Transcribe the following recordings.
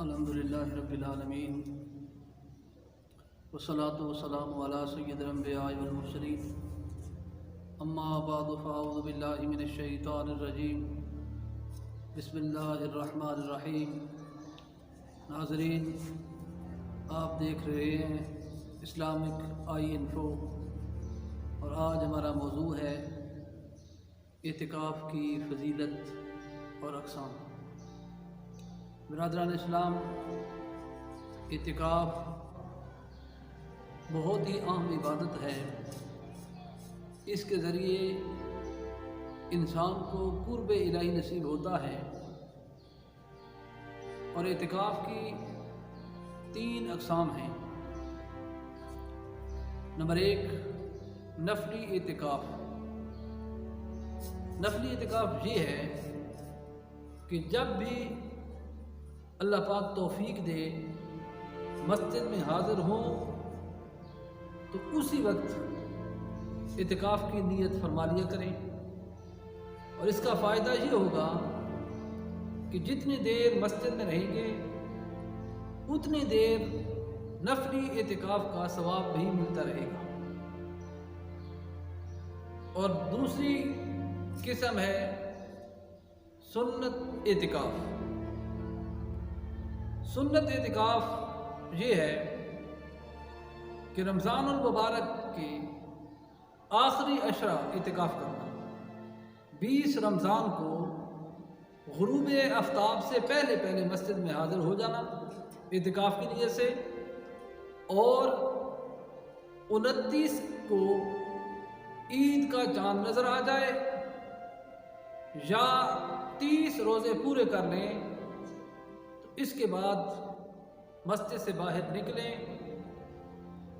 الحمدللہ رب العالمین والصلاة والسلام علی سید الانبیاء والمرسلین اما بعد فاعوذ باللہ من الشیطان الرجیم بسم اللہ الرحمن الرحیم۔ ناظرین، آپ دیکھ رہے ہیں اسلامک آئی انفو، اور آج ہمارا موضوع ہے اعتکاف کی فضیلت اور اقسام۔ برادران اسلام، اعتکاف بہت ہی اہم عبادت ہے۔ اس کے ذریعے انسان کو قرب الہی نصیب ہوتا ہے، اور اعتکاف کی 3 اقسام ہیں۔ نمبر 1، نفلی اعتکاف۔ نفلی اعتکاف یہ ہے کہ جب بھی اللہ پاک توفیق دے مسجد میں حاضر ہوں تو اسی وقت اعتکاف کی نیت فرما لیا کریں، اور اس کا فائدہ یہ ہوگا کہ جتنی دیر مسجد میں رہیں گے اتنی دیر نفلی اعتکاف کا ثواب بھی ملتا رہے گا۔ اور دوسری قسم ہے سنت اعتکاف۔ سنت اعتکاف یہ ہے کہ رمضان المبارک کے آخری عشرہ اعتکاف کرنا، 20 رمضان کو غروب آفتاب سے پہلے مسجد میں حاضر ہو جانا اعتکاف کی نیت سے، اور 29 کو عید کا چاند نظر آ جائے یا 30 روزے پورے کر لیں تو اس کے بعد مسجد سے باہر نکلیں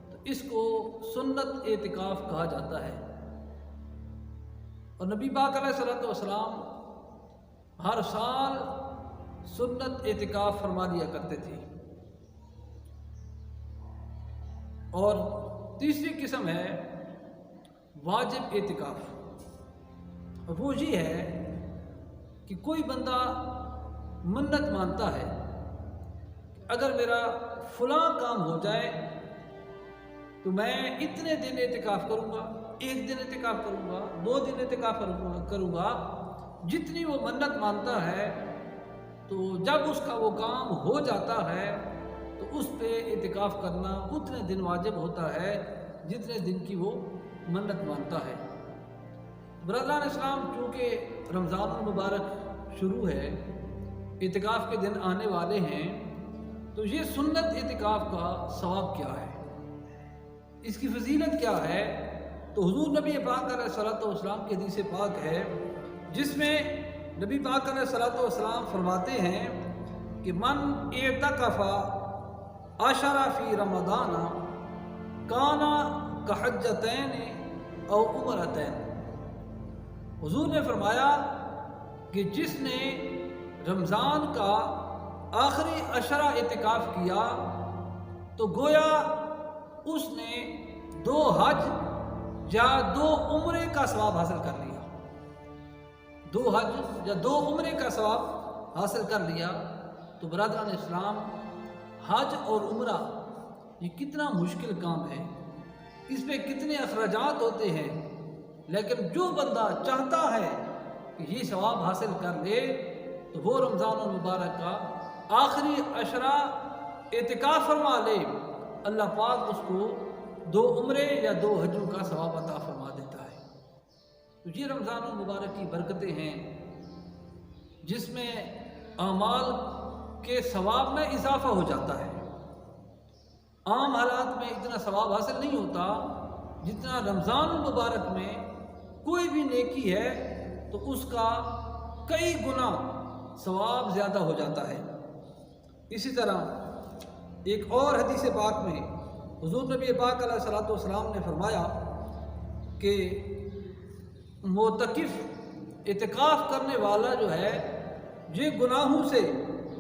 تو اس کو سنت اعتکاف کہا جاتا ہے۔ اور نبی پاک علیہ الصلوۃ والسلام ہر سال سنت اعتکاف فرما دیا کرتے تھے۔ اور تیسری قسم ہے واجب اعتکاف۔ وہ یہ ہے کہ کوئی بندہ منت مانتا ہے کہ اگر میرا فلاں کام ہو جائے تو میں اتنے دن اعتکاف کروں گا، 1 دن اعتکاف کروں گا، 2 دن اعتکاف کروں گا، جتنی وہ منت مانتا ہے، تو جب اس کا وہ کام ہو جاتا ہے تو اس پہ اعتکاف کرنا اتنے دن واجب ہوتا ہے جتنے دن کی وہ منت مانتا ہے۔ برادران اسلام، چونکہ رمضان المبارک شروع ہے، اعتکاف کے دن آنے والے ہیں، تو یہ سنت اعتکاف کا ثواب کیا ہے، اس کی فضیلت کیا ہے؟ تو حضور نبی پاک علیہ الصلوۃ والسلام کی حدیث پاک ہے جس میں نبی پاک علیہ الصلوۃ والسلام فرماتے ہیں کہ من اعتکف عشرہ فی رمضان کانا کحجتین او عمرتین۔ حضور نے فرمایا کہ جس نے رمضان کا آخری عشرہ اعتکاف کیا تو گویا اس نے 2 حج یا 2 عمرے کا ثواب حاصل کر لیا۔ 2 حج یا 2 عمرے کا ثواب حاصل کر لیا۔ تو برادران اسلام، حج اور عمرہ یہ کتنا مشکل کام ہے، اس میں کتنے اخراجات ہوتے ہیں، لیکن جو بندہ چاہتا ہے کہ یہ ثواب حاصل کر لے تو وہ رمضان المبارک کا آخری عشرہ اعتکاف فرما لے، اللہ پاک اس کو 2 عمرے یا 2 حجوں کا ثواب عطا فرما دیتا ہے۔ تو یہ رمضان المبارک کی برکتیں ہیں جس میں اعمال کے ثواب میں اضافہ ہو جاتا ہے۔ عام حالات میں اتنا ثواب حاصل نہیں ہوتا جتنا رمضان المبارک میں کوئی بھی نیکی ہے تو اس کا کئی گنا ثواب زیادہ ہو جاتا ہے۔ اسی طرح ایک اور حدیث پاک میں حضور نبی پاک علیہ الصلوۃ والسلام نے فرمایا کہ معتکف اعتکاف کرنے والا جو ہے یہ گناہوں سے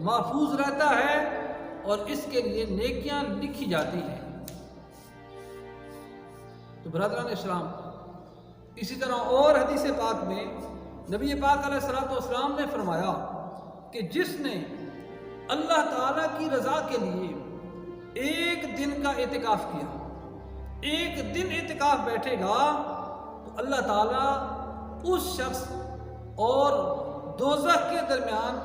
محفوظ رہتا ہے اور اس کے لیے نیکیاں لکھی جاتی ہیں۔ تو برادران اسلام، اسی طرح اور حدیث پاک میں نبی پاک علیہ الصلوۃ والسلام نے فرمایا کہ جس نے اللہ تعالیٰ کی رضا کے لیے ایک دن کا اعتکاف کیا، ایک دن اعتکاف بیٹھے گا تو اللہ تعالیٰ اس شخص اور دوزخ کے درمیان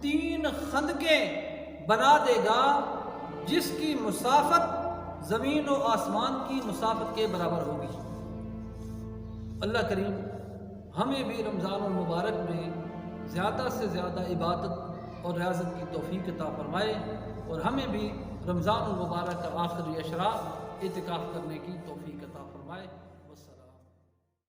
3 خندقیں بنا دے گا جس کی مسافت زمین و آسمان کی مسافت کے برابر ہوگی۔ اللہ کریم ہمیں بھی رمضان المبارک میں زیادہ سے زیادہ عبادت اور ریاضت کی توفیق عطا فرمائے، اور ہمیں بھی رمضان المبارک کا آخری اشرا اعتکاف کرنے کی توفیق